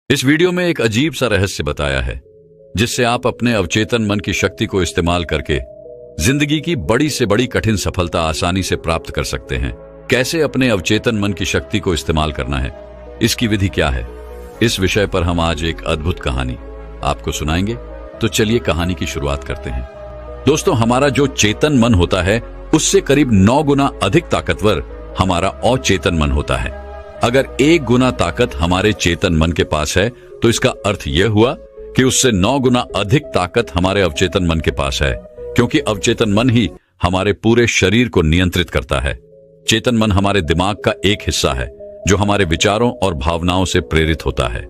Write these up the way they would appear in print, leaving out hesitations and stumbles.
इस वीडियो में एक अजीब सा रहस्य बताया है जिससे आप अपने अवचेतन मन की शक्ति को इस्तेमाल करके जिंदगी की बड़ी से बड़ी कठिन सफलता आसानी से प्राप्त कर सकते हैं। कैसे अपने अवचेतन मन की शक्ति को इस्तेमाल करना है, इसकी विधि क्या है, इस विषय पर हम आज एक अद्भुत कहानी आपको सुनाएंगे। तो चलिए कहानी की शुरुआत करते हैं। दोस्तों, हमारा जो चेतन मन होता है उससे करीब 9 गुना अधिक ताकतवर हमारा अचेतन मन होता है। अगर 1 गुना ताकत हमारे चेतन मन के पास है तो इसका अर्थ यह हुआ कि उससे 9 गुना अधिक ताकत हमारे अवचेतन मन के पास है, क्योंकि अवचेतन मन ही हमारे पूरे शरीर को नियंत्रित करता है। चेतन मन हमारे दिमाग का एक हिस्सा है जो हमारे विचारों और भावनाओं से प्रेरित होता है,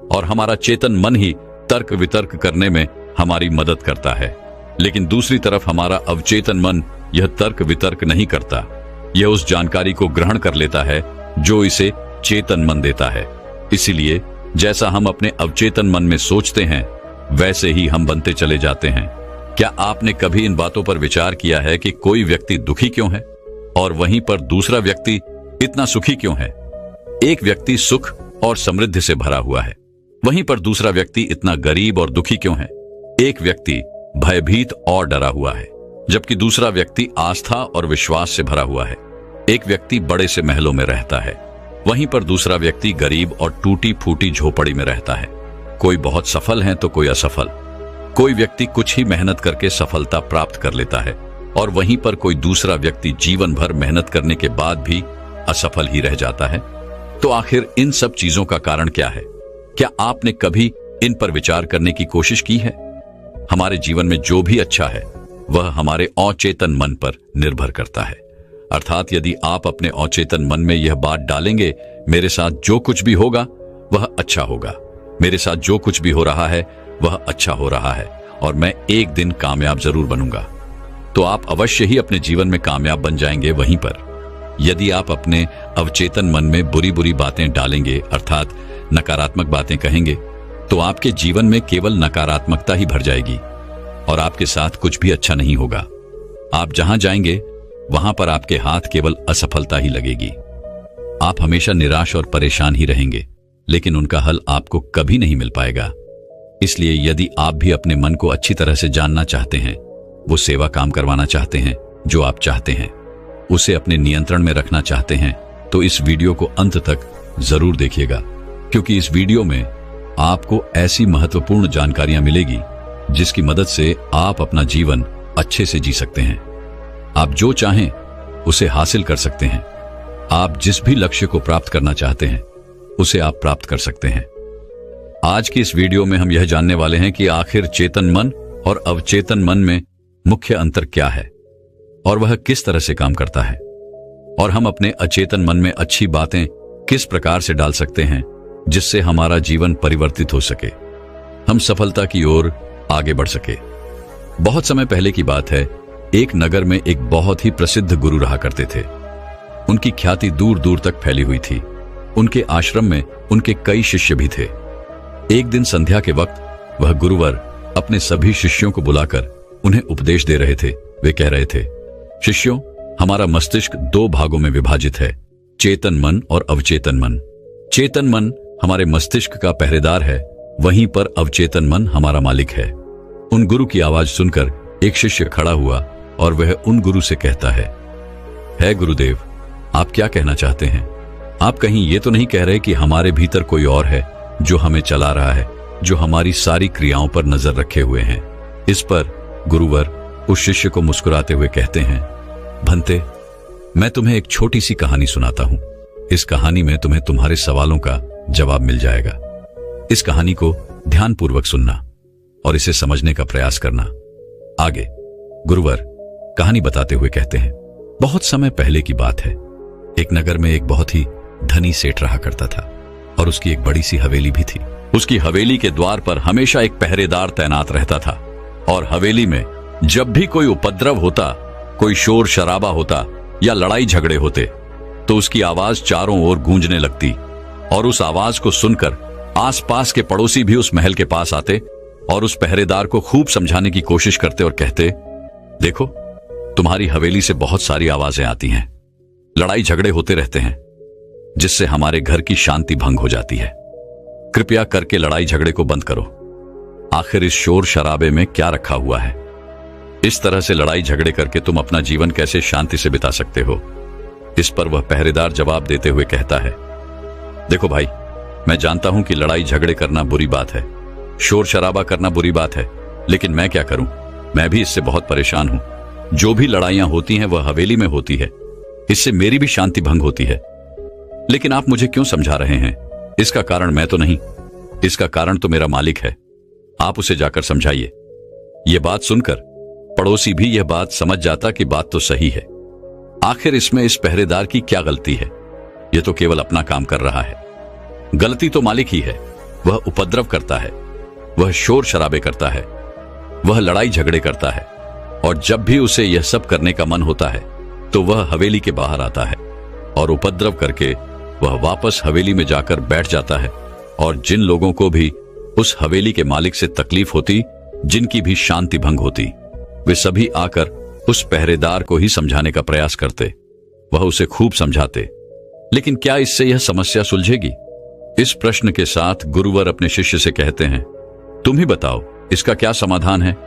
और हमारा चेतन मन ही तर्क वितर्क करने में हमारी मदद करता है। लेकिन दूसरी तरफ हमारा अवचेतन मन यह तर्क वितर्क नहीं करता, यह उस जानकारी को ग्रहण कर लेता है जो इसे चेतन मन देता है। इसीलिए जैसा हम अपने अवचेतन मन में सोचते हैं वैसे ही हम बनते चले जाते हैं। क्या आपने कभी इन बातों पर विचार किया है कि कोई व्यक्ति दुखी क्यों है और वहीं पर दूसरा व्यक्ति इतना सुखी क्यों है? एक व्यक्ति सुख और समृद्धि से भरा हुआ है, वहीं पर दूसरा व्यक्ति इतना गरीब और दुखी क्यों है? एक व्यक्ति भयभीत और डरा हुआ है, जबकि दूसरा व्यक्ति आस्था और विश्वास से भरा हुआ है। एक व्यक्ति बड़े से महलों में रहता है, वहीं पर दूसरा व्यक्ति गरीब और टूटी फूटी झोपड़ी में रहता है। कोई बहुत सफल है तो कोई असफल। कोई व्यक्ति कुछ ही मेहनत करके सफलता प्राप्त कर लेता है और वहीं पर कोई दूसरा व्यक्ति जीवन भर मेहनत करने के बाद भी असफल ही रह जाता है। तो आखिर इन सब चीजों का कारण क्या है? क्या आपने कभी इन पर विचार करने की कोशिश की है? हमारे जीवन में जो भी अच्छा है वह हमारे अचेतन मन पर निर्भर करता है। अर्थात यदि आप अपने अचेतन मन में यह बात डालेंगे, मेरे साथ जो कुछ भी होगा वह अच्छा होगा, मेरे साथ जो कुछ भी हो रहा है वह अच्छा हो रहा है और मैं एक दिन कामयाब जरूर बनूंगा, तो आप अवश्य ही अपने जीवन में कामयाब बन जाएंगे। वहीं पर यदि आप अपने अवचेतन मन में बुरी बुरी बातें डालेंगे, अर्थात नकारात्मक बातें कहेंगे, तो आपके जीवन में केवल नकारात्मकता ही भर जाएगी और आपके साथ कुछ भी अच्छा नहीं होगा। आप जहां जाएंगे वहां पर आपके हाथ केवल असफलता ही लगेगी। आप हमेशा निराश और परेशान ही रहेंगे, लेकिन उनका हल आपको कभी नहीं मिल पाएगा। इसलिए यदि आप भी अपने मन को अच्छी तरह से जानना चाहते हैं, वो सेवा काम करवाना चाहते हैं जो आप चाहते हैं, उसे अपने नियंत्रण में रखना चाहते हैं, तो इस वीडियो को अंत तक जरूर देखिएगा, क्योंकि इस वीडियो में आपको ऐसी महत्वपूर्ण जानकारियां मिलेगी जिसकी मदद से आप अपना जीवन अच्छे से जी सकते हैं। आप जो चाहें उसे हासिल कर सकते हैं। आप जिस भी लक्ष्य को प्राप्त करना चाहते हैं उसे आप प्राप्त कर सकते हैं। आज की इस वीडियो में हम यह जानने वाले हैं कि आखिर चेतन मन और अवचेतन मन में मुख्य अंतर क्या है और वह किस तरह से काम करता है, और हम अपने अचेतन मन में अच्छी बातें किस प्रकार से डाल सकते हैं जिससे हमारा जीवन परिवर्तित हो सके, हम सफलता की ओर आगे बढ़ सके। बहुत समय पहले की बात है, एक नगर में एक बहुत ही प्रसिद्ध गुरु रहा करते थे। उनकी ख्याति दूर दूर तक फैली हुई थी। उनके आश्रम में उनके कई शिष्य भी थे। एक दिन संध्या के वक्त वह गुरुवर अपने सभी शिष्यों को बुलाकर उन्हें उपदेश दे रहे थे। वे कह रहे थे, शिष्यों, हमारा मस्तिष्क 2 भागों में विभाजित है, चेतन मन और अवचेतन मन। चेतन मन हमारे मस्तिष्क का पहरेदार है, वहीं पर अवचेतन मन हमारा मालिक है। उन गुरु की आवाज सुनकर एक शिष्य खड़ा हुआ और वह उन गुरु से कहता है गुरुदेव, आप क्या कहना चाहते हैं? आप कहीं ये तो नहीं कह रहे कि हमारे भीतर कोई और है जो हमें चला रहा है, जो हमारी सारी क्रियाओं पर नजर रखे हुए हैं? इस पर गुरुवर उस शिष्य को मुस्कुराते हुए कहते हैं, भंते, मैं तुम्हें एक छोटी सी कहानी सुनाता हूं। इस कहानी में तुम्हें तुम्हारे सवालों का जवाब मिल जाएगा। इस कहानी को ध्यानपूर्वक सुनना और इसे समझने का प्रयास करना। आगे गुरुवर कहानी बताते हुए कहते हैं, बहुत समय पहले की बात है। एक नगर में एक बहुत ही धनी सेठ रहा करता था और उसकी एक बड़ी सी हवेली भी थी। उसकी हवेली के द्वार पर हमेशा एक पहरेदार तैनात रहता था और हवेली में जब भी कोई उपद्रव होता, कोई शोर शराबा होता या लड़ाई झगड़े होते, तो उसकी आवाज चारों ओर गूंजने लगती और उस आवाज को सुनकर आसपास के पड़ोसी भी उस महल के पास आते और उस पहरेदार को खूब समझाने की कोशिश करते और कहते, देखो, तुम्हारी हवेली से बहुत सारी आवाजें आती हैं, लड़ाई झगड़े होते रहते हैं, जिससे हमारे घर की शांति भंग हो जाती है। कृपया करके लड़ाई झगड़े को बंद करो। आखिर इस शोर शराबे में क्या रखा हुआ है? इस तरह से लड़ाई झगड़े करके तुम अपना जीवन कैसे शांति से बिता सकते हो? इस पर वह पहरेदार जवाब देते हुए कहता है, देखो भाई, मैं जानता हूं कि लड़ाई झगड़े करना बुरी बात है, शोर शराबा करना बुरी बात है, लेकिन मैं क्या करूं? मैं भी इससे बहुत परेशान हूं। जो भी लड़ाइयां होती हैं वह हवेली में होती है, इससे मेरी भी शांति भंग होती है। लेकिन आप मुझे क्यों समझा रहे हैं? इसका कारण मैं तो नहीं, इसका कारण तो मेरा मालिक है। आप उसे जाकर समझाइए। यह बात सुनकर पड़ोसी भी यह बात समझ जाता कि बात तो सही है। आखिर इसमें इस पहरेदार की क्या गलती है? यह तो केवल अपना काम कर रहा है। गलती तो मालिक ही है। वह उपद्रव करता है, वह शोर शराबे करता है, वह लड़ाई झगड़े करता है, और जब भी उसे यह सब करने का मन होता है तो वह हवेली के बाहर आता है और उपद्रव करके वह वापस हवेली में जाकर बैठ जाता है। और जिन लोगों को भी उस हवेली के मालिक से तकलीफ होती, जिनकी भी शांति भंग होती, वे सभी आकर उस पहरेदार को ही समझाने का प्रयास करते। वह उसे खूब समझाते, लेकिन क्या इससे यह समस्या सुलझेगी? इस प्रश्न के साथ गुरुवर अपने शिष्य से कहते हैं, तुम ही बताओ इसका क्या समाधान है?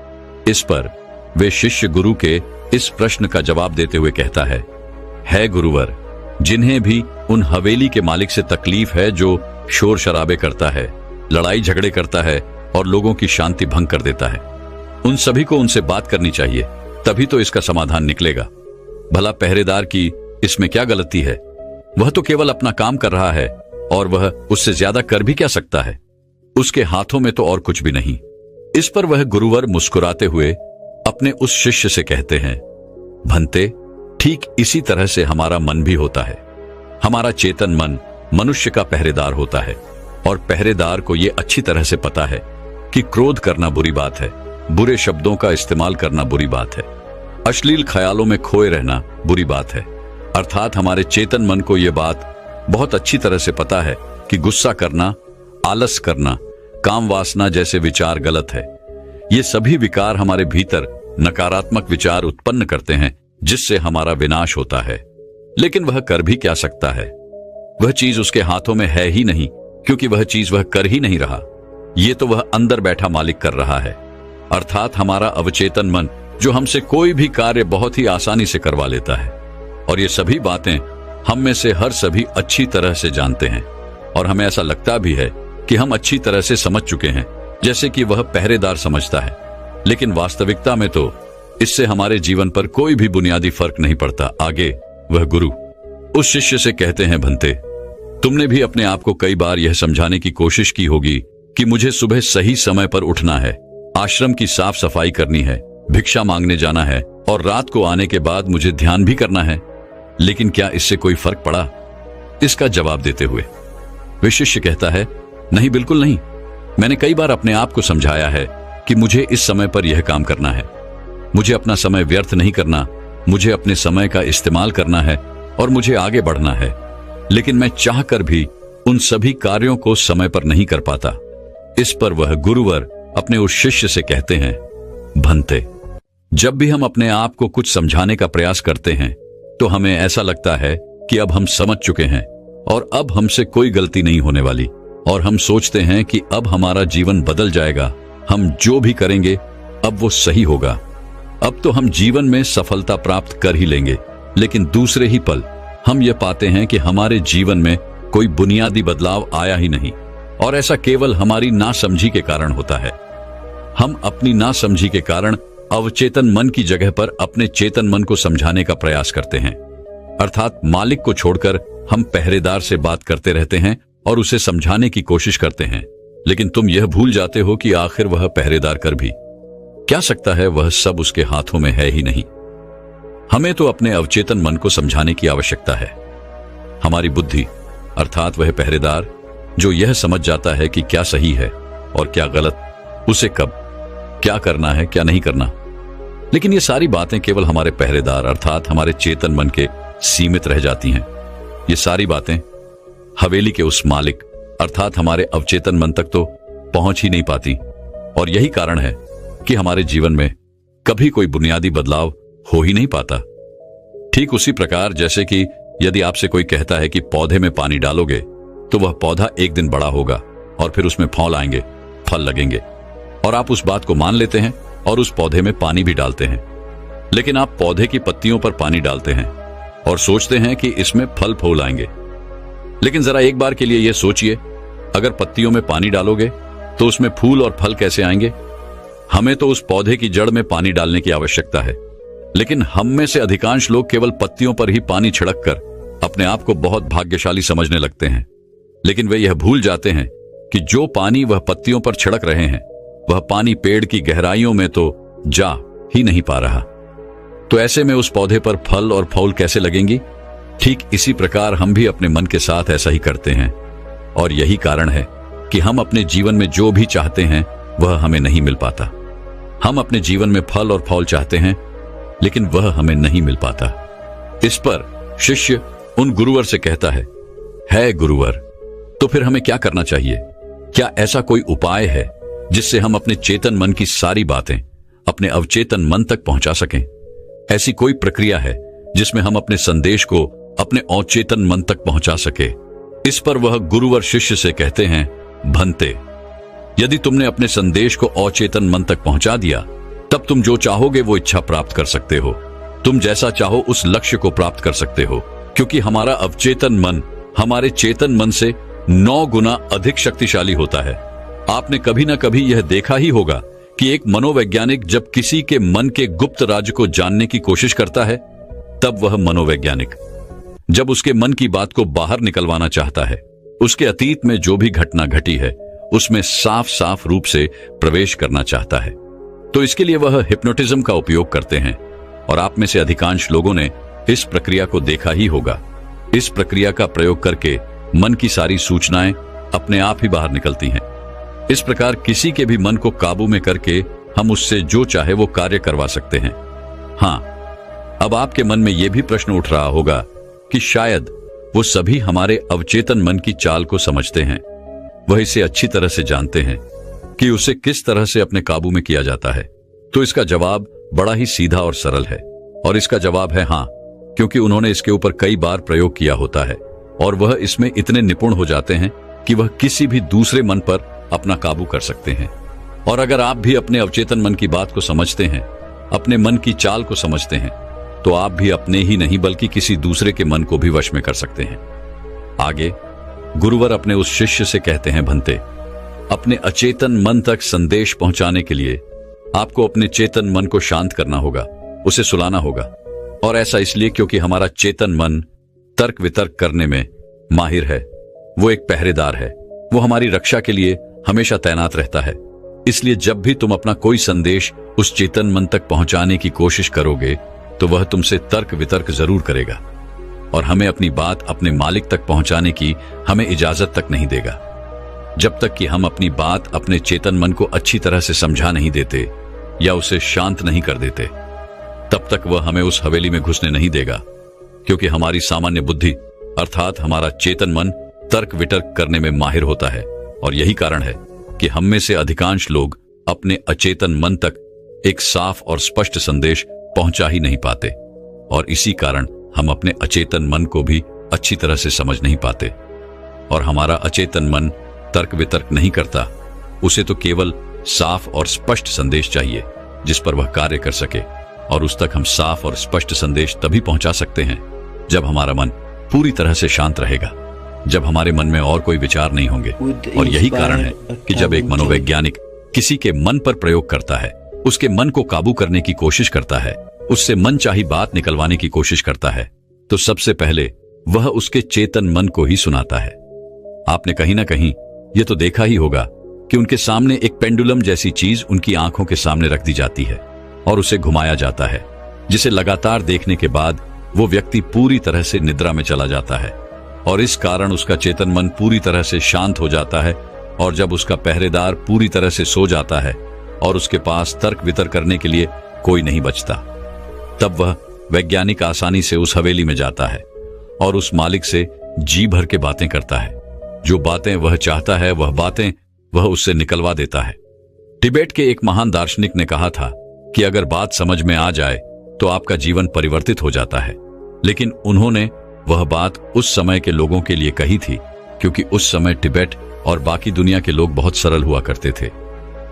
इस पर वे शिष्य गुरु के इस प्रश्न का जवाब देते हुए कहता है गुरुवर, जिन्हें भी उन हवेली के मालिक से तकलीफ है जो शोर शराबे करता है, लड़ाई झगड़े करता है और लोगों की शांति भंग कर देता है, उन सभी को उनसे बात करनी चाहिए, तभी तो इसका समाधान निकलेगा। भला पहरेदार की इसमें क्या गलती है? वह तो केवल अपना काम कर रहा है और वह उससे ज्यादा कर भी क्या सकता है? उसके हाथों में तो और कुछ भी नहीं। इस पर वह गुरुवर मुस्कुराते हुए अपने उस शिष्य से कहते हैं, भंते, ठीक इसी तरह से हमारा मन भी होता है। हमारा चेतन मन मनुष्य का पहरेदार होता है और पहरेदार को यह अच्छी तरह से पता है कि क्रोध करना बुरी बात है, बुरे शब्दों का इस्तेमाल करना बुरी बात है, अश्लील ख्यालों में खोए रहना बुरी बात है। अर्थात हमारे चेतन मन को यह बात बहुत अच्छी तरह से पता है कि गुस्सा करना, आलस करना, काम वासना जैसे विचार गलत है। ये सभी विकार हमारे भीतर नकारात्मक विचार उत्पन्न करते हैं, जिससे हमारा विनाश होता है। लेकिन वह कर भी क्या सकता है? वह चीज उसके हाथों में है ही नहीं, क्योंकि वह चीज वह कर ही नहीं रहा। ये तो वह अंदर बैठा मालिक कर रहा है, अर्थात हमारा अवचेतन मन, जो हमसे कोई भी कार्य बहुत ही आसानी से करवा लेता है। और ये सभी बातें हम में से हर सभी अच्छी तरह से जानते हैं और हमें ऐसा लगता भी है कि हम अच्छी तरह से समझ चुके हैं, जैसे कि वह पहरेदार समझता है। लेकिन वास्तविकता में तो इससे हमारे जीवन पर कोई भी बुनियादी फर्क नहीं पड़ता। आगे वह गुरु उस शिष्य से कहते हैं, भंते, तुमने भी अपने आप को कई बार यह समझाने की कोशिश की होगी कि मुझे सुबह सही समय पर उठना है, आश्रम की साफ सफाई करनी है, भिक्षा मांगने जाना है और रात को आने के बाद मुझे ध्यान भी करना है। लेकिन क्या इससे कोई फर्क पड़ा? इसका जवाब देते हुए वे शिष्य कहता है, नहीं, बिल्कुल नहीं। मैंने कई बार अपने आप को समझाया है कि मुझे इस समय पर यह काम करना है, मुझे अपना समय व्यर्थ नहीं करना, मुझे अपने समय का इस्तेमाल करना है और मुझे आगे बढ़ना है। लेकिन मैं चाहकर भी उन सभी कार्यों को समय पर नहीं कर पाता। इस पर वह गुरुवर अपने उस शिष्य से कहते हैं, भंते, जब भी हम अपने आप को कुछ समझाने का प्रयास करते हैं तो हमें ऐसा लगता है कि अब हम समझ चुके हैं और अब हमसे कोई गलती नहीं होने वाली, और हम सोचते हैं कि अब हमारा जीवन बदल जाएगा, हम जो भी करेंगे अब वो सही होगा, अब तो हम जीवन में सफलता प्राप्त कर ही लेंगे। लेकिन दूसरे ही पल हम ये पाते हैं कि हमारे जीवन में कोई बुनियादी बदलाव आया ही नहीं, और ऐसा केवल हमारी नासमझी के कारण होता है। हम अपनी नासमझी के कारण अवचेतन मन की जगह पर अपने चेतन मन को समझाने का प्रयास करते हैं, अर्थात मालिक को छोड़कर हम पहरेदार से बात करते रहते हैं और उसे समझाने की कोशिश करते हैं। लेकिन तुम यह भूल जाते हो कि आखिर वह पहरेदार कर भी क्या सकता है? वह सब उसके हाथों में है ही नहीं। हमें तो अपने अवचेतन मन को समझाने की आवश्यकता है। हमारी बुद्धि अर्थात वह पहरेदार जो यह समझ जाता है कि क्या सही है और क्या गलत, उसे कब क्या करना है, क्या नहीं करना। लेकिन ये सारी बातें केवल हमारे पहरेदार अर्थात हमारे चेतन मन के सीमित रह जाती हैं। ये सारी बातें हवेली के उस मालिक अर्थात हमारे अवचेतन मन तक तो पहुंच ही नहीं पाती, और यही कारण है कि हमारे जीवन में कभी कोई बुनियादी बदलाव हो ही नहीं पाता। ठीक उसी प्रकार जैसे कि यदि आपसे कोई कहता है कि पौधे में पानी डालोगे तो वह पौधा एक दिन बड़ा होगा और फिर उसमें फल आएंगे, फल लगेंगे, और आप उस बात को मान लेते हैं और उस पौधे में पानी भी डालते हैं। लेकिन आप पौधे की पत्तियों पर पानी डालते हैं और सोचते हैं कि इसमें फल फूल आएंगे। लेकिन जरा एक बार के लिए यह सोचिए, अगर पत्तियों में पानी डालोगे तो उसमें फूल और फल कैसे आएंगे? हमें तो उस पौधे की जड़ में पानी डालने की आवश्यकता है, लेकिन हम में से अधिकांश लोग केवल पत्तियों पर ही पानी छिड़क कर अपने आप को बहुत भाग्यशाली समझने लगते हैं। लेकिन वे यह भूल जाते हैं कि जो पानी वह पत्तियों पर छिड़क रहे हैं, वह पानी पेड़ की गहराइयों में तो जा ही नहीं पा रहा। तो ऐसे में उस पौधे पर फल और फूल कैसे लगेंगी? ठीक इसी प्रकार हम भी अपने मन के साथ ऐसा ही करते हैं, और यही कारण है कि हम अपने जीवन में जो भी चाहते हैं वह हमें नहीं मिल पाता। हम अपने जीवन में फल और फूल चाहते हैं, लेकिन वह हमें नहीं मिल पाता। इस पर शिष्य उन गुरुवर से कहता है गुरुवर, तो फिर हमें क्या करना चाहिए? क्या ऐसा कोई उपाय है जिससे हम अपने चेतन मन की सारी बातें अपने अवचेतन मन तक पहुंचा सकें? ऐसी कोई प्रक्रिया है जिसमें हम अपने संदेश को अपने अवचेतन मन तक पहुंचा सके? इस पर वह गुरुवर शिष्य से कहते हैं, भंते, यदि तुमने अपने संदेश को अवचेतन मन तक पहुंचा दिया, तब तुम जो चाहोगे वो इच्छा प्राप्त कर सकते हो। तुम जैसा चाहो उस लक्ष्य को प्राप्त कर सकते हो, क्योंकि हमारा अवचेतन मन हमारे चेतन मन से 9 गुना अधिक शक्तिशाली होता है। आपने कभी ना कभी यह देखा ही होगा कि एक मनोवैज्ञानिक जब किसी के मन के गुप्त राज को जानने की कोशिश करता है, तब वह मनोवैज्ञानिक जब उसके मन की बात को बाहर निकलवाना चाहता है, उसके अतीत में जो भी घटना घटी है उसमें साफ साफ रूप से प्रवेश करना चाहता है, तो इसके लिए वह हिप्नोटिज्म का उपयोग करते हैं। और आप में से अधिकांश लोगों ने इस प्रक्रिया को देखा ही होगा। इस प्रक्रिया का प्रयोग करके मन की सारी सूचनाएं अपने आप ही बाहर निकलती हैं। इस प्रकार किसी के भी मन को काबू में करके हम उससे जो चाहे वो कार्य करवा सकते हैं। हाँ, अब आपके मन में यह भी प्रश्न उठ रहा होगा कि शायद वो सभी हमारे अवचेतन मन की चाल को समझते हैं, वह इसे अच्छी तरह से जानते हैं कि उसे किस तरह से अपने काबू में किया जाता है। तो इसका जवाब बड़ा ही सीधा और सरल है, और इसका जवाब है हाँ, क्योंकि उन्होंने इसके ऊपर कई बार प्रयोग किया होता है और वह इसमें इतने निपुण हो जाते हैं कि वह किसी भी दूसरे मन पर अपना काबू कर सकते हैं। और अगर आप भी अपने अवचेतन मन की बात को समझते हैं, अपने मन की चाल को समझते हैं, तो आप भी अपने ही नहीं बल्कि किसी दूसरे के मन को भी वश में कर सकते हैं। आगे गुरुवर अपने उस शिष्य से कहते हैं, भंते, अपने अचेतन मन तक संदेश पहुंचाने के लिए आपको अपने चेतन मन को शांत करना होगा, उसे सुलाना होगा। और ऐसा इसलिए क्योंकि हमारा चेतन मन तर्क वितर्क करने में माहिर है। वो एक पहरेदार है, वो हमारी रक्षा के लिए हमेशा तैनात रहता है। इसलिए जब भी तुम अपना कोई संदेश उस चेतन मन तक पहुंचाने की कोशिश करोगे, तो वह तुमसे तर्क वितर्क जरूर करेगा और हमें अपनी बात अपने मालिक तक पहुंचाने की हमें इजाजत तक नहीं देगा। जब तक कि हम अपनी बात अपने चेतन मन को अच्छी तरह से समझा नहीं देते या उसे शांत नहीं कर देते, तब तक वह हमें उस हवेली में घुसने नहीं देगा, क्योंकि हमारी सामान्य बुद्धि अर्थात हमारा चेतन मन तर्क वितर्क करने में माहिर होता है। और यही कारण है कि हम में से अधिकांश लोग अपने अचेतन मन तक एक साफ और स्पष्ट संदेश पहुंचा ही नहीं पाते, और इसी कारण हम अपने अचेतन मन को भी अच्छी तरह से समझ नहीं पाते। और हमारा अचेतन मन तर्क वितर्क नहीं करता, उसे तो केवल साफ और स्पष्ट संदेश चाहिए जिस पर वह कार्य कर सके। और उस तक हम साफ और स्पष्ट संदेश तभी पहुंचा सकते हैं जब हमारा मन पूरी तरह से शांत रहेगा, जब हमारे मन में और कोई विचार नहीं होंगे। और यही कारण है कि जब एक मनोवैज्ञानिक किसी के मन पर प्रयोग करता है, उसके मन को काबू करने की कोशिश करता है, उससे मनचाही बात निकलवाने की कोशिश करता है, तो सबसे पहले वह उसके चेतन मन को ही सुनाता है। आपने कहीं ना कहीं यह तो देखा ही होगा कि उनके सामने एक पेंडुलम जैसी चीज उनकी आंखों के सामने रख दी जाती है और उसे घुमाया जाता है, जिसे लगातार देखने के बाद वो व्यक्ति पूरी तरह से निद्रा में चला जाता है। और इस कारण उसका चेतन मन पूरी तरह से शांत हो जाता है। और जब उसका पहरेदार पूरी तरह से सो जाता है और उसके पास तर्क वितर्क करने के लिए कोई नहीं बचता, तब वह वैज्ञानिक आसानी से उस हवेली में जाता है और उस मालिक से जी भर के बातें करता है। जो बातें वह चाहता है वह बातें वह उससे निकलवा देता है। तिब्बत के एक महान दार्शनिक ने कहा था कि अगर बात समझ में आ जाए तो आपका जीवन परिवर्तित हो जाता है। लेकिन उन्होंने वह बात उस समय के लोगों के लिए कही थी, क्योंकि उस समय तिब्बत और बाकी दुनिया के लोग बहुत सरल हुआ करते थे।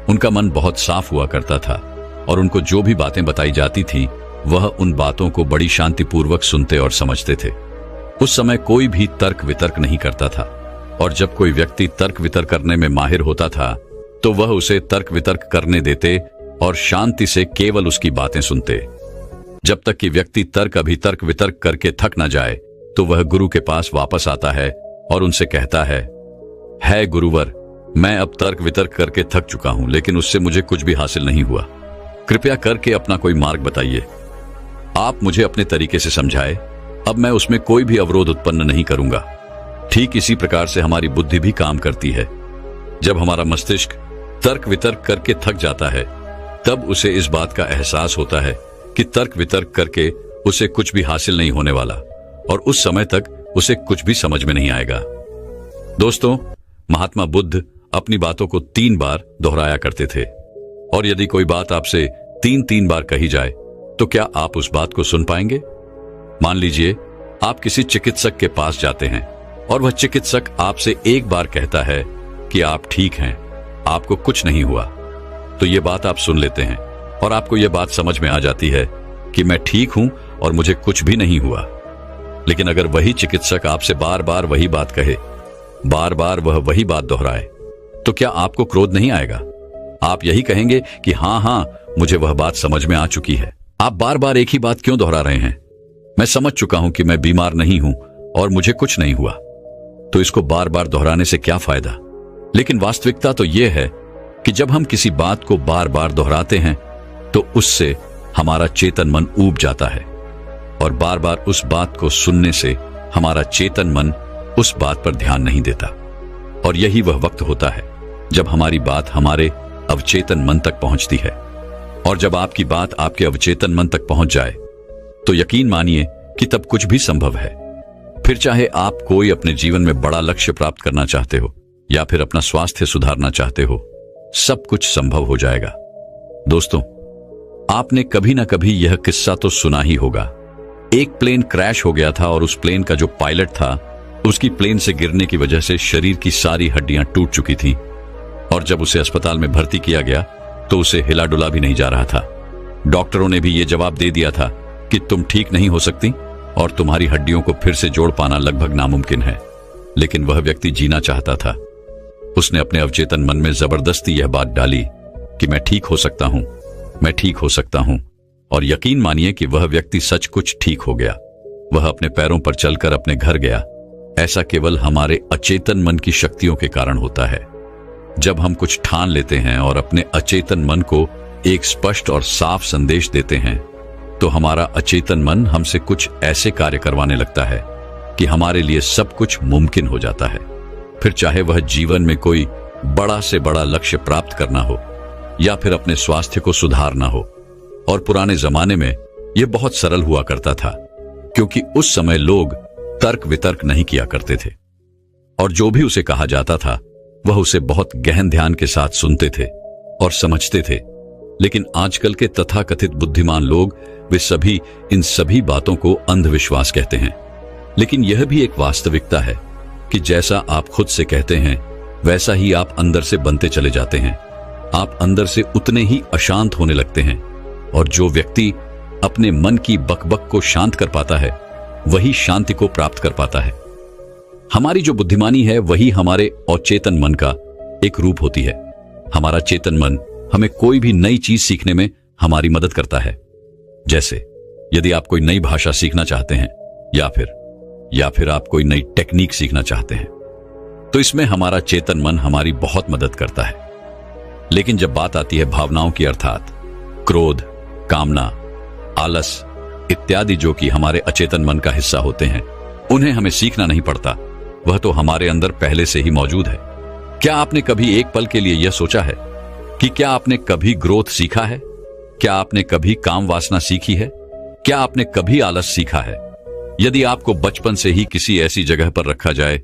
उनका मन बहुत साफ हुआ करता था और उनको जो भी बातें बताई जाती थी वह उन बातों को बड़ी शांतिपूर्वक सुनते और समझते थे। उस समय कोई भी तर्क वितर्क नहीं करता था, और जब कोई व्यक्ति तर्क वितर्क करने में माहिर होता था तो वह उसे तर्क वितर्क करने देते और शांति से केवल उसकी बातें सुनते। जब तक कि व्यक्ति तर्क वितर्क करके थक न जाए तो वह गुरु के पास वापस आता है और उनसे कहता है गुरुवर, मैं अब तर्क वितर्क करके थक चुका हूं, लेकिन उससे मुझे कुछ भी हासिल नहीं हुआ। कृपया करके अपना कोई मार्ग बताइए। आप मुझे अपने तरीके से समझाए, अब मैं उसमें कोई भी अवरोध उत्पन्न नहीं करूंगा। ठीक इसी प्रकार से हमारी बुद्धि भी काम करती है। जब हमारा मस्तिष्क तर्क वितर्क करके थक जाता है तब उसे इस बात का एहसास होता है कि तर्क वितर्क करके उसे कुछ भी हासिल नहीं होने वाला, और उस समय तक उसे कुछ भी समझ में नहीं आएगा। दोस्तों, महात्मा बुद्ध अपनी बातों को 3 बार दोहराया करते थे, और यदि कोई बात आपसे 3 बार कही जाए तो क्या आप उस बात को सुन पाएंगे? मान लीजिए आप किसी चिकित्सक के पास जाते हैं और वह चिकित्सक आपसे एक बार कहता है कि आप ठीक हैं, आपको कुछ नहीं हुआ, तो ये बात आप सुन लेते हैं और आपको यह बात समझ में आ जाती है कि मैं ठीक हूं और मुझे कुछ भी नहीं हुआ। लेकिन अगर वही चिकित्सक आपसे बार बार वही बात कहे, बार बार वह वही बात दोहराए, तो क्या आपको क्रोध नहीं आएगा? आप यही कहेंगे कि हाँ, मुझे वह बात समझ में आ चुकी है। आप बार बार एक ही बात क्यों दोहरा रहे हैं? मैं समझ चुका हूं कि मैं बीमार नहीं हूं और मुझे कुछ नहीं हुआ, तो इसको बार बार दोहराने से क्या फायदा? लेकिन वास्तविकता तो यह है कि जब हम किसी बात को बार बार दोहराते हैं तो उससे हमारा चेतन मन ऊब जाता है, और बार बार उस बात को सुनने से हमारा चेतन मन उस बात पर ध्यान नहीं देता। और यही वह वक्त होता है जब हमारी बात हमारे अवचेतन मन तक पहुंचती है। और जब आपकी बात आपके अवचेतन मन तक पहुंच जाए तो यकीन मानिए कि तब कुछ भी संभव है। फिर चाहे आप कोई अपने जीवन में बड़ा लक्ष्य प्राप्त करना चाहते हो या फिर अपना स्वास्थ्य सुधारना चाहते हो, सब कुछ संभव हो जाएगा। दोस्तों, आपने कभी ना कभी यह किस्सा तो सुना ही होगा। एक प्लेन क्रैश हो गया था और उस प्लेन का जो पायलट था उसकी प्लेन से गिरने की वजह से शरीर की सारी हड्डियां टूट चुकी थी, और जब उसे अस्पताल में भर्ती किया गया तो उसे हिला डुला भी नहीं जा रहा था। डॉक्टरों ने भी यह जवाब दे दिया था कि तुम ठीक नहीं हो सकती और तुम्हारी हड्डियों को फिर से जोड़ पाना लगभग नामुमकिन है। लेकिन वह व्यक्ति जीना चाहता था। उसने अपने अवचेतन मन में जबरदस्ती यह बात डाली कि मैं ठीक हो सकता हूं, मैं ठीक हो सकता हूं, और यकीन मानिए कि वह व्यक्ति सच कुछ ठीक हो गया। वह अपने पैरों पर चलकर अपने घर गया। ऐसा केवल हमारे अचेतन मन की शक्तियों के कारण होता है। जब हम कुछ ठान लेते हैं और अपने अचेतन मन को एक स्पष्ट और साफ संदेश देते हैं तो हमारा अचेतन मन हमसे कुछ ऐसे कार्य करवाने लगता है कि हमारे लिए सब कुछ मुमकिन हो जाता है। फिर चाहे वह जीवन में कोई बड़ा से बड़ा लक्ष्य प्राप्त करना हो या फिर अपने स्वास्थ्य को सुधारना हो। और पुराने जमाने में यह बहुत सरल हुआ करता था, क्योंकि उस समय लोग तर्क वितर्क नहीं किया करते थे, और जो भी उसे कहा जाता था वह उसे बहुत गहन ध्यान के साथ सुनते थे और समझते थे। लेकिन आजकल के तथाकथित बुद्धिमान लोग वे सभी इन सभी बातों को अंधविश्वास कहते हैं। लेकिन यह भी एक वास्तविकता है कि जैसा आप खुद से कहते हैं वैसा ही आप अंदर से बनते चले जाते हैं। आप अंदर से उतने ही अशांत होने लगते हैं, और जो व्यक्ति अपने मन की बकबक को शांत कर पाता है वही शांति को प्राप्त कर पाता है। हमारी जो बुद्धिमानी है वही हमारे अचेतन मन का एक रूप होती है। हमारा चेतन मन हमें कोई भी नई चीज सीखने में हमारी मदद करता है। जैसे यदि आप कोई नई भाषा सीखना चाहते हैं या फिर आप कोई नई टेक्निक सीखना चाहते हैं तो इसमें हमारा चेतन मन हमारी बहुत मदद करता है। लेकिन जब बात आती है भावनाओं की, अर्थात क्रोध, कामना, आलस इत्यादि, जो कि हमारे अचेतन मन का हिस्सा होते हैं, उन्हें हमें सीखना नहीं पड़ता, वह तो हमारे अंदर पहले से ही मौजूद है। क्या आपने कभी एक पल के लिए यह सोचा है कि क्या आपने कभी ग्रोथ सीखा है? क्या आपने कभी काम वासना सीखी है? क्या आपने कभी आलस सीखा है? यदि आपको बचपन से ही किसी ऐसी जगह पर रखा जाए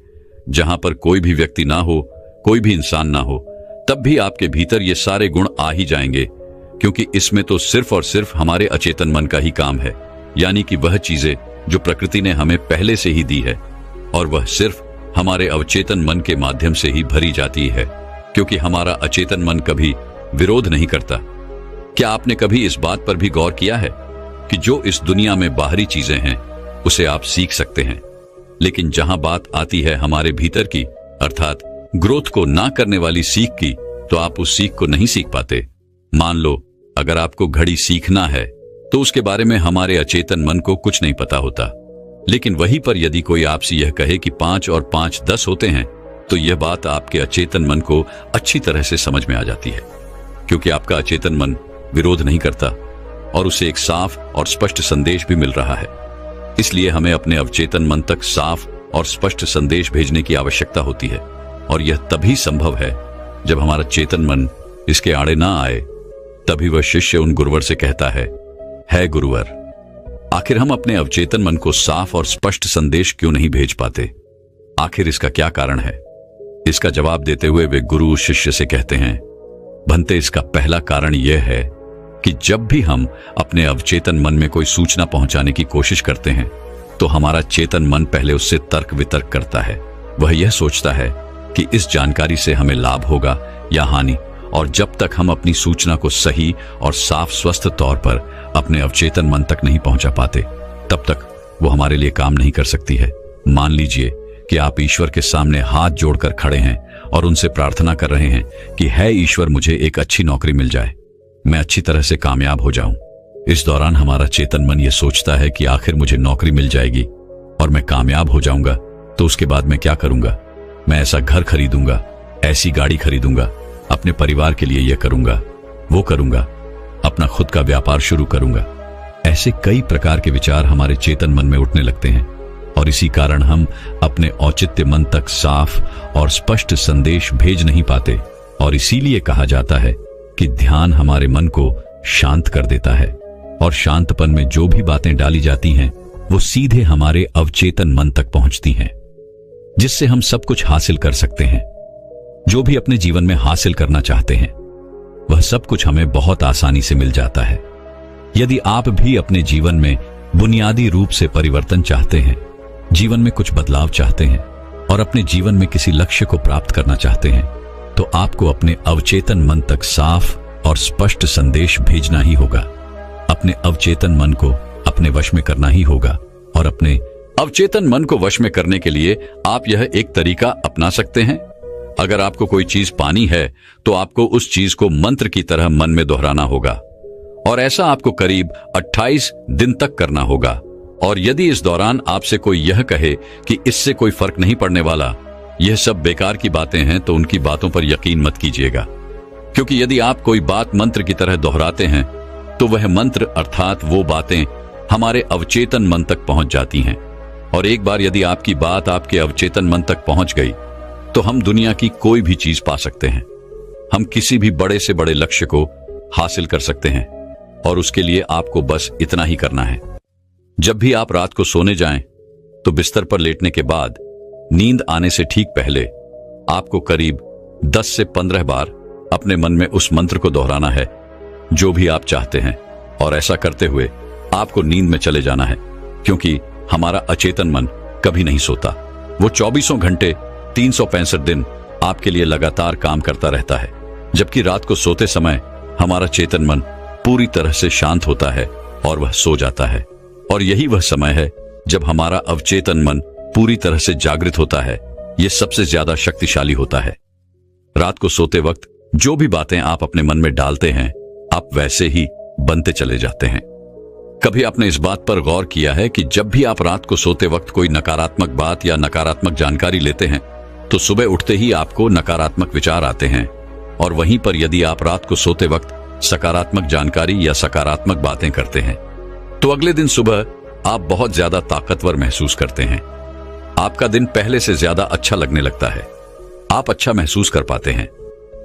जहां पर कोई भी व्यक्ति ना हो, कोई भी इंसान ना हो, तब भी आपके भीतर ये सारे गुण आ ही जाएंगे, क्योंकि इसमें तो सिर्फ और सिर्फ हमारे अचेतन मन का ही काम है। यानी कि वह चीजें जो प्रकृति ने हमें पहले से ही दी है, और वह सिर्फ हमारे अवचेतन मन के माध्यम से ही भरी जाती है, क्योंकि हमारा अचेतन मन कभी विरोध नहीं करता। क्या आपने कभी इस बात पर भी गौर किया है कि जो इस दुनिया में बाहरी चीजें हैं उसे आप सीख सकते हैं, लेकिन जहां बात आती है हमारे भीतर की, अर्थात ग्रोथ को ना करने वाली सीख की, तो आप उस सीख को नहीं सीख पाते। मान लो अगर आपको घड़ी सीखना है तो उसके बारे में हमारे अचेतन मन को कुछ नहीं पता होता, लेकिन वहीं पर यदि कोई आपसे यह कहे कि 5 और 5 10 होते हैं, तो यह बात आपके अचेतन मन को अच्छी तरह से समझ में आ जाती है, क्योंकि आपका अचेतन मन विरोध नहीं करता और उसे एक साफ और स्पष्ट संदेश भी मिल रहा है। इसलिए हमें अपने अवचेतन मन तक साफ और स्पष्ट संदेश भेजने की आवश्यकता होती है, और यह तभी संभव है जब हमारा चेतन मन इसके आड़े ना आए। तभी वह शिष्य उन गुरुवर से कहता है गुरुवर, आखिर हम अपने अवचेतन मन को साफ और स्पष्ट संदेश क्यों नहीं भेज पाते? आखिर इसका क्या कारण है? इसका जवाब देते हुए वे गुरु शिष्य से कहते हैं, भंते, इसका पहला कारण यह है कि जब भी हम अपने अवचेतन मन में कोई सूचना पहुंचाने की कोशिश करते हैं, तो हमारा चेतन मन पहले उससे तर्क वितर्क करता है। वह यह सोचता है कि इस जानकारी से हमें लाभ होगा या हानि, और जब तक हम अपनी सूचना को सही और साफ स्वस्थ तौर पर अपने अवचेतन मन तक नहीं पहुंचा पाते, तब तक वो हमारे लिए काम नहीं कर सकती है। मान लीजिए कि आप ईश्वर के सामने हाथ जोड़कर खड़े हैं और उनसे प्रार्थना कर रहे हैं कि है ईश्वर, मुझे एक अच्छी नौकरी मिल जाए, मैं अच्छी तरह से कामयाब हो जाऊं। इस दौरान हमारा चेतन मन यह सोचता है कि आखिर मुझे नौकरी मिल जाएगी और मैं कामयाब हो जाऊंगा, तो उसके बाद मैं क्या करूंगा? मैं ऐसा घर खरीदूंगा, ऐसी गाड़ी खरीदूंगा, अपने परिवार के लिए यह करूंगा, वो करूंगा, अपना खुद का व्यापार शुरू करूंगा। ऐसे कई प्रकार के विचार हमारे चेतन मन में उठने लगते हैं, और इसी कारण हम अपने औचित्य मन तक साफ और स्पष्ट संदेश भेज नहीं पाते। और इसीलिए कहा जाता है कि ध्यान हमारे मन को शांत कर देता है, और शांतपन में जो भी बातें डाली जाती हैं वो सीधे हमारे अवचेतन मन तक पहुंचती हैं, जिससे हम सब कुछ हासिल कर सकते हैं। जो भी अपने जीवन में हासिल करना चाहते हैं वह सब कुछ हमें बहुत आसानी से मिल जाता है। यदि आप भी अपने जीवन में बुनियादी रूप से परिवर्तन चाहते हैं, जीवन में कुछ बदलाव चाहते हैं और अपने जीवन में किसी लक्ष्य को प्राप्त करना चाहते हैं, तो आपको अपने अवचेतन मन तक साफ और स्पष्ट संदेश भेजना ही होगा। अपने अवचेतन मन को अपने वश में करना ही होगा, और अपने अवचेतन मन को वश में करने के लिए आप यह एक तरीका अपना सकते हैं। अगर आपको कोई चीज पानी है तो आपको उस चीज को मंत्र की तरह मन में दोहराना होगा, और ऐसा आपको करीब 28 दिन तक करना होगा। और यदि इस दौरान आपसे कोई यह कहे कि इससे कोई फर्क नहीं पड़ने वाला, यह सब बेकार की बातें हैं, तो उनकी बातों पर यकीन मत कीजिएगा, क्योंकि यदि आप कोई बात मंत्र की तरह दोहराते हैं तो वह मंत्र अर्थात वो बातें हमारे अवचेतन मन तक पहुंच जाती हैं। और एक बार यदि आपकी बात आपके अवचेतन मन तक पहुंच गई तो हम दुनिया की कोई भी चीज पा सकते हैं। हम किसी भी बड़े से बड़े लक्ष्य को हासिल कर सकते हैं, और उसके लिए आपको बस इतना ही करना है। जब भी आप रात को सोने जाएं, तो बिस्तर पर लेटने के बाद नींद आने से ठीक पहले आपको करीब 10 से 15 बार अपने मन में उस मंत्र को दोहराना है जो भी आप चाहते हैं, और ऐसा करते हुए आपको नींद में चले जाना है, क्योंकि हमारा अचेतन मन कभी नहीं सोता। वो 24 घंटे 365 दिन आपके लिए लगातार काम करता रहता है, जबकि रात को सोते समय हमारा चेतन मन पूरी तरह से शांत होता है और वह सो जाता है। और यही वह समय है जब हमारा अवचेतन मन पूरी तरह से जागृत होता है। यह सबसे ज्यादा शक्तिशाली होता है। रात को सोते वक्त जो भी बातें आप अपने मन में डालते हैं, आप वैसे ही बनते चले जाते हैं। कभी आपने इस बात पर गौर किया है कि जब भी आप रात को सोते वक्त कोई नकारात्मक बात या नकारात्मक जानकारी लेते हैं, तो सुबह उठते ही आपको नकारात्मक विचार आते हैं, और वहीं पर यदि आप रात को सोते वक्त सकारात्मक जानकारी या सकारात्मक बातें करते हैं, तो अगले दिन सुबह आप बहुत ज्यादा ताकतवर महसूस करते हैं। आपका दिन पहले से ज्यादा अच्छा लगने लगता है, आप अच्छा महसूस कर पाते हैं।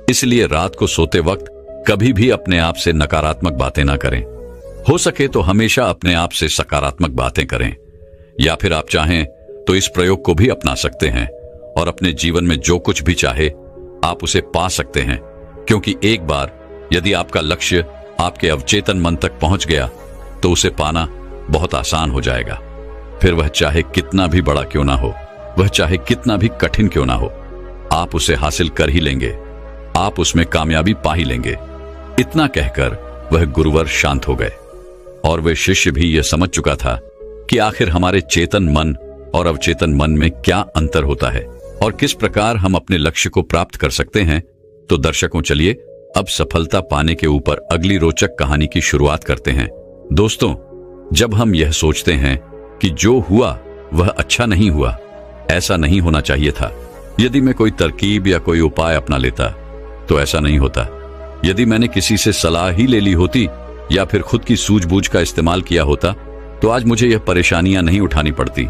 इसलिए रात को सोते वक्त कभी भी अपने आप से नकारात्मक बातें ना करें। हो सके तो हमेशा अपने आप से सकारात्मक बातें करें, या फिर आप चाहें तो इस प्रयोग को भी अपना सकते हैं और अपने जीवन में जो कुछ भी चाहे आप उसे पा सकते हैं, क्योंकि एक बार यदि आपका लक्ष्य आपके अवचेतन मन तक पहुंच गया तो उसे पाना बहुत आसान हो जाएगा, फिर वह चाहे कितना भी बड़ा क्यों ना हो। वह चाहे कितना भी कठिन क्यों ना हो, आप उसे हासिल कर ही लेंगे, आप उसमें कामयाबी पा ही लेंगे। इतना कहकर वह गुरुवर शांत हो गए और वह शिष्य भी यह समझ चुका था कि आखिर हमारे चेतन मन और अवचेतन मन में क्या अंतर होता है और किस प्रकार हम अपने लक्ष्य को प्राप्त कर सकते हैं। तो दर्शकों, चलिए अब सफलता पाने के ऊपर अगली रोचक कहानी की शुरुआत करते हैं। दोस्तों, जब हम यह सोचते हैं कि जो हुआ वह अच्छा नहीं हुआ, ऐसा नहीं होना चाहिए था, यदि मैं कोई तरकीब या कोई उपाय अपना लेता तो ऐसा नहीं होता, यदि मैंने किसी से सलाह ही ले ली होती या फिर खुद की सूझबूझ का इस्तेमाल किया होता तो आज मुझे यह परेशानियां नहीं उठानी पड़ती,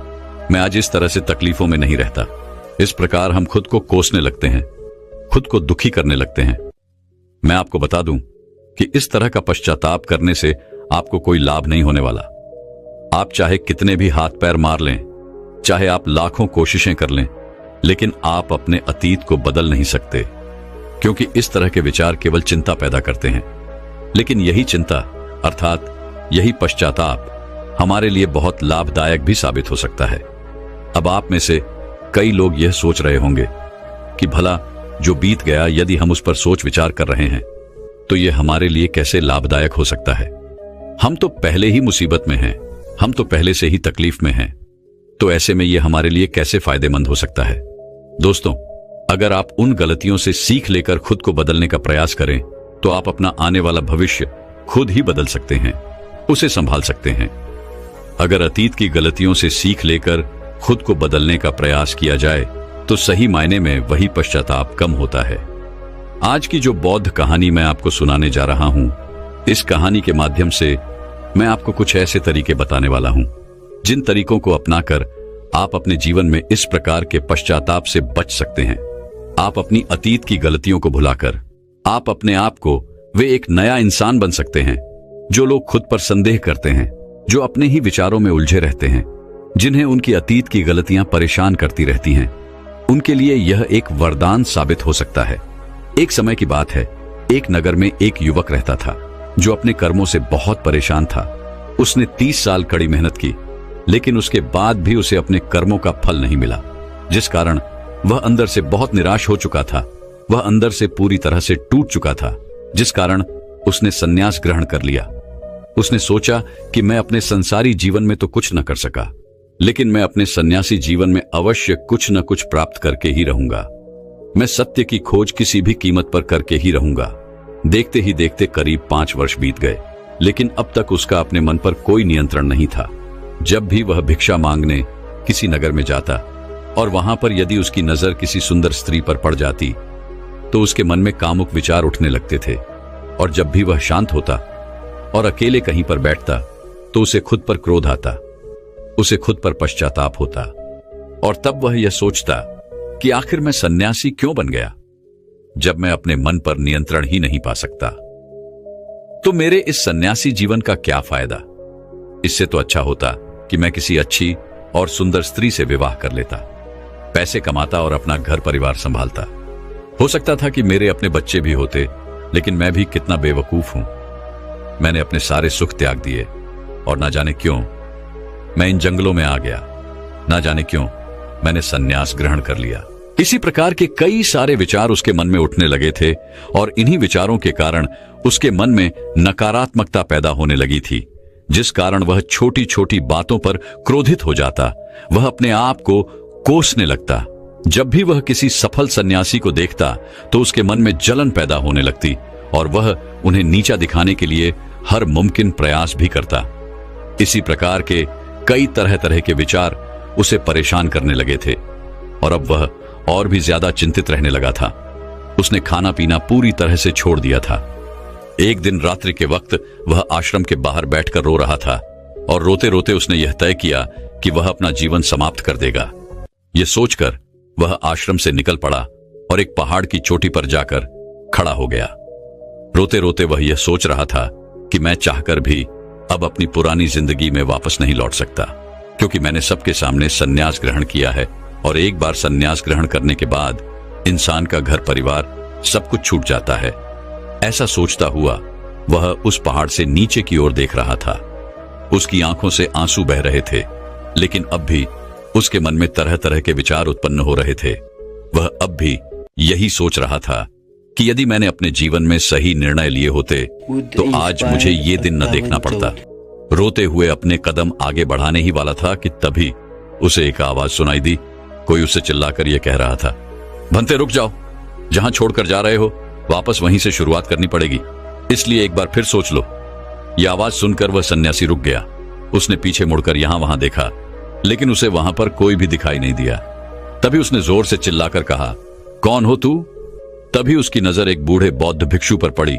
मैं आज इस तरह से तकलीफों में नहीं रहता। इस प्रकार हम खुद को कोसने लगते हैं, खुद को दुखी करने लगते हैं। मैं आपको बता दूं कि इस तरह का पश्चाताप करने से आपको कोई लाभ नहीं होने वाला। आप चाहे कितने भी हाथ पैर मार लें, चाहे आप लाखों कोशिशें कर लें, लेकिन आप अपने अतीत को बदल नहीं सकते, क्योंकि इस तरह के विचार केवल चिंता पैदा करते हैं। लेकिन यही चिंता अर्थात यही पश्चाताप हमारे लिए बहुत लाभदायक भी साबित हो सकता है। अब आप में से कई लोग यह सोच रहे होंगे कि भला जो बीत गया, यदि हम उस पर सोच विचार कर रहे हैं तो यह हमारे लिए कैसे लाभदायक हो सकता है। हम तो पहले ही मुसीबत में हैं, हम तो पहले से ही तकलीफ में हैं, तो ऐसे में यह हमारे लिए कैसे फायदेमंद हो सकता है। दोस्तों, अगर आप उन गलतियों से सीख लेकर खुद को बदलने का प्रयास करें तो आप अपना आने वाला भविष्य खुद ही बदल सकते हैं, उसे संभाल सकते हैं। अगर अतीत की गलतियों से सीख लेकर खुद को बदलने का प्रयास किया जाए तो सही मायने में वही पश्चाताप कम होता है। आज की जो बौद्ध कहानी मैं आपको सुनाने जा रहा हूं, इस कहानी के माध्यम से मैं आपको कुछ ऐसे तरीके बताने वाला हूं जिन तरीकों को अपनाकर आप अपने जीवन में इस प्रकार के पश्चाताप से बच सकते हैं। आप अपनी अतीत की गलतियों को भुलाकर आप अपने आप को वे एक नया इंसान बन सकते हैं। जो लोग खुद पर संदेह करते हैं, जो अपने ही विचारों में उलझे रहते हैं, जिन्हें उनकी अतीत की गलतियां परेशान करती रहती हैं, उनके लिए यह एक वरदान साबित हो सकता है। एक समय की बात है, एक नगर में एक युवक रहता था जो अपने कर्मों से बहुत परेशान था। उसने 30 साल कड़ी मेहनत की, लेकिन उसके बाद भी उसे अपने कर्मों का फल नहीं मिला, जिस कारण वह अंदर से बहुत निराश हो चुका था। वह अंदर से पूरी तरह से टूट चुका था, जिस कारण उसने संन्यास ग्रहण कर लिया। उसने सोचा कि मैं अपने संसारी जीवन में तो कुछ न कर सका, लेकिन मैं अपने सन्यासी जीवन में अवश्य कुछ न कुछ प्राप्त करके ही रहूंगा। मैं सत्य की खोज किसी भी कीमत पर करके ही रहूंगा। देखते ही देखते करीब 5 वर्ष बीत गए, लेकिन अब तक उसका अपने मन पर कोई नियंत्रण नहीं था। जब भी वह भिक्षा मांगने किसी नगर में जाता और वहां पर यदि उसकी नजर किसी सुंदर स्त्री पर पड़ जाती तो उसके मन में कामुक विचार उठने लगते थे। और जब भी वह शांत होता और अकेले कहीं पर बैठता तो उसे खुद पर क्रोध आता, उसे खुद पर पश्चाताप होता और तब वह यह सोचता कि आखिर मैं सन्यासी क्यों बन गया जब मैं अपने मन पर नियंत्रण ही नहीं पा सकता। तो मेरे इस सन्यासी जीवन का क्या फायदा? इससे तो अच्छा होता कि मैं किसी अच्छी और सुंदर स्त्री से विवाह कर लेता, पैसे कमाता और अपना घर परिवार संभालता। हो सकता था कि मेरे अपने बच्चे भी होते, लेकिन मैं भी कितना बेवकूफ हूं। मैंने अपने सारे सुख त्याग दिए और ना जाने क्यों मैं इन जंगलों में आ गया, ना जाने क्यों मैंने सन्यास ग्रहण कर लिया। इसी प्रकार के कई सारे विचार उसके मन में उठने लगे थे और इन्हीं विचारों के कारण उसके मन में नकारात्मकता पैदा होने लगी थी, जिस कारण वह छोटी छोटी बातों पर क्रोधित हो जाता। वह अपने आप को कोसने लगता। जब भी वह किसी सफल सन्यासी को देखता तो उसके मन में जलन पैदा होने लगती और वह उन्हें नीचा दिखाने के लिए हर मुमकिन प्रयास भी करता। इसी प्रकार के कई तरह तरह के विचार उसे परेशान करने लगे थे और अब वह और भी ज्यादा चिंतित रहने लगा था। उसने खाना पीना पूरी तरह से छोड़ दिया था। एक दिन रात्रि के वक्त वह आश्रम के बाहर बैठकर रो रहा था और रोते रोते उसने यह तय किया कि वह अपना जीवन समाप्त कर देगा। यह सोचकर वह आश्रम से निकल पड़ा और एक पहाड़ की चोटी पर जाकर खड़ा हो गया। रोते रोते वह यह सोच रहा था कि मैं चाहकर भी अब अपनी पुरानी जिंदगी में वापस नहीं लौट सकता, क्योंकि मैंने सबके सामने सन्यास ग्रहण किया है और एक बार सन्यास ग्रहण करने के बाद इंसान का घर परिवार सब कुछ छूट जाता है। ऐसा सोचता हुआ वह उस पहाड़ से नीचे की ओर देख रहा था। उसकी आंखों से आंसू बह रहे थे, लेकिन अब भी उसके मन में तरह तरह के विचार उत्पन्न हो रहे थे। वह अब भी यही सोच रहा था कि यदि मैंने अपने जीवन में सही निर्णय लिए होते तो आज मुझे ये दिन न देखना पड़ता। रोते हुए अपने कदम आगे बढ़ाने ही वाला था कि तभी उसे एक आवाज सुनाई दी। कोई उससे चिल्लाकर यह कह रहा था, भंते रुक जाओ, जहां छोड़कर जा रहे हो वापस वहीं से शुरुआत करनी पड़ेगी, इसलिए एक बार फिर सोच लो। यह आवाज सुनकर वह सन्यासी रुक गया। उसने पीछे मुड़कर यहां वहां देखा, लेकिन उसे वहां पर कोई भी दिखाई नहीं दिया। तभी उसने जोर से चिल्लाकर कहा, कौन हो तू? तभी उसकी नजर एक बूढ़े बौद्ध भिक्षु पर पड़ी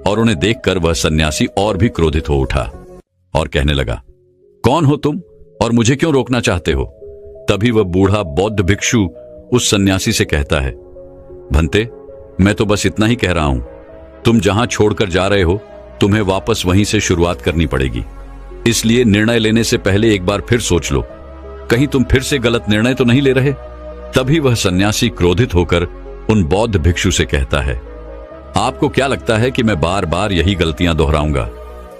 और उन्हें देखकर वह सन्यासी और भी क्रोधित हो उठा और कहने लगा, कौन हो तुम और मुझे क्यों रोकना चाहते हो? तभी वह बूढ़ा बौद्ध भिक्षु उस सन्यासी से कहता है, भंते मैं तो बस इतना ही कह रहा हूं, तुम जहां छोड़कर जा रहे हो तुम्हें वापस वहीं से शुरुआत करनी पड़ेगी, इसलिए निर्णय लेने से पहले एक बार फिर सोच लो, कहीं तुम फिर से गलत निर्णय तो नहीं ले रहे। तभी वह सन्यासी क्रोधित होकर उन बौद्ध भिक्षु से कहता है, आपको क्या लगता है कि मैं बार बार यही गलतियां दोहराऊंगा?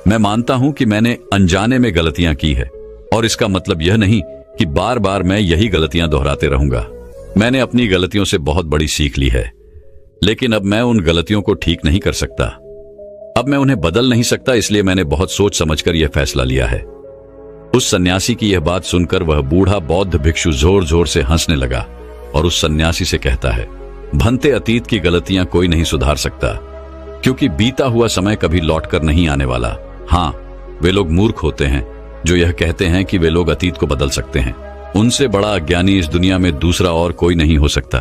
मैं मानता हूं कि मैंने अनजाने में गलतियां की है और इसका मतलब यह नहीं कि बार बार मैं यही गलतियां दोहराते रहूंगा। मैंने अपनी गलतियों से बहुत बड़ी सीख ली है, लेकिन अब मैं उन गलतियों को ठीक नहीं कर सकता। अब मैं उन्हें बदल नहीं सकता, इसलिए मैंने बहुत सोच समझकर यह फैसला लिया है। उस सन्यासी की यह बात सुनकर वह बूढ़ा बौद्ध भिक्षु जोर जोर से हंसने लगा और उस सन्यासी से कहता है, भंते अतीत की गलतियां कोई नहीं सुधार सकता, क्योंकि बीता हुआ समय कभी लौटकर नहीं आने वाला। हाँ, वे लोग मूर्ख होते हैं जो यह कहते हैं कि वे लोग अतीत को बदल सकते हैं। उनसे बड़ा अज्ञानी इस दुनिया में दूसरा और कोई नहीं हो सकता,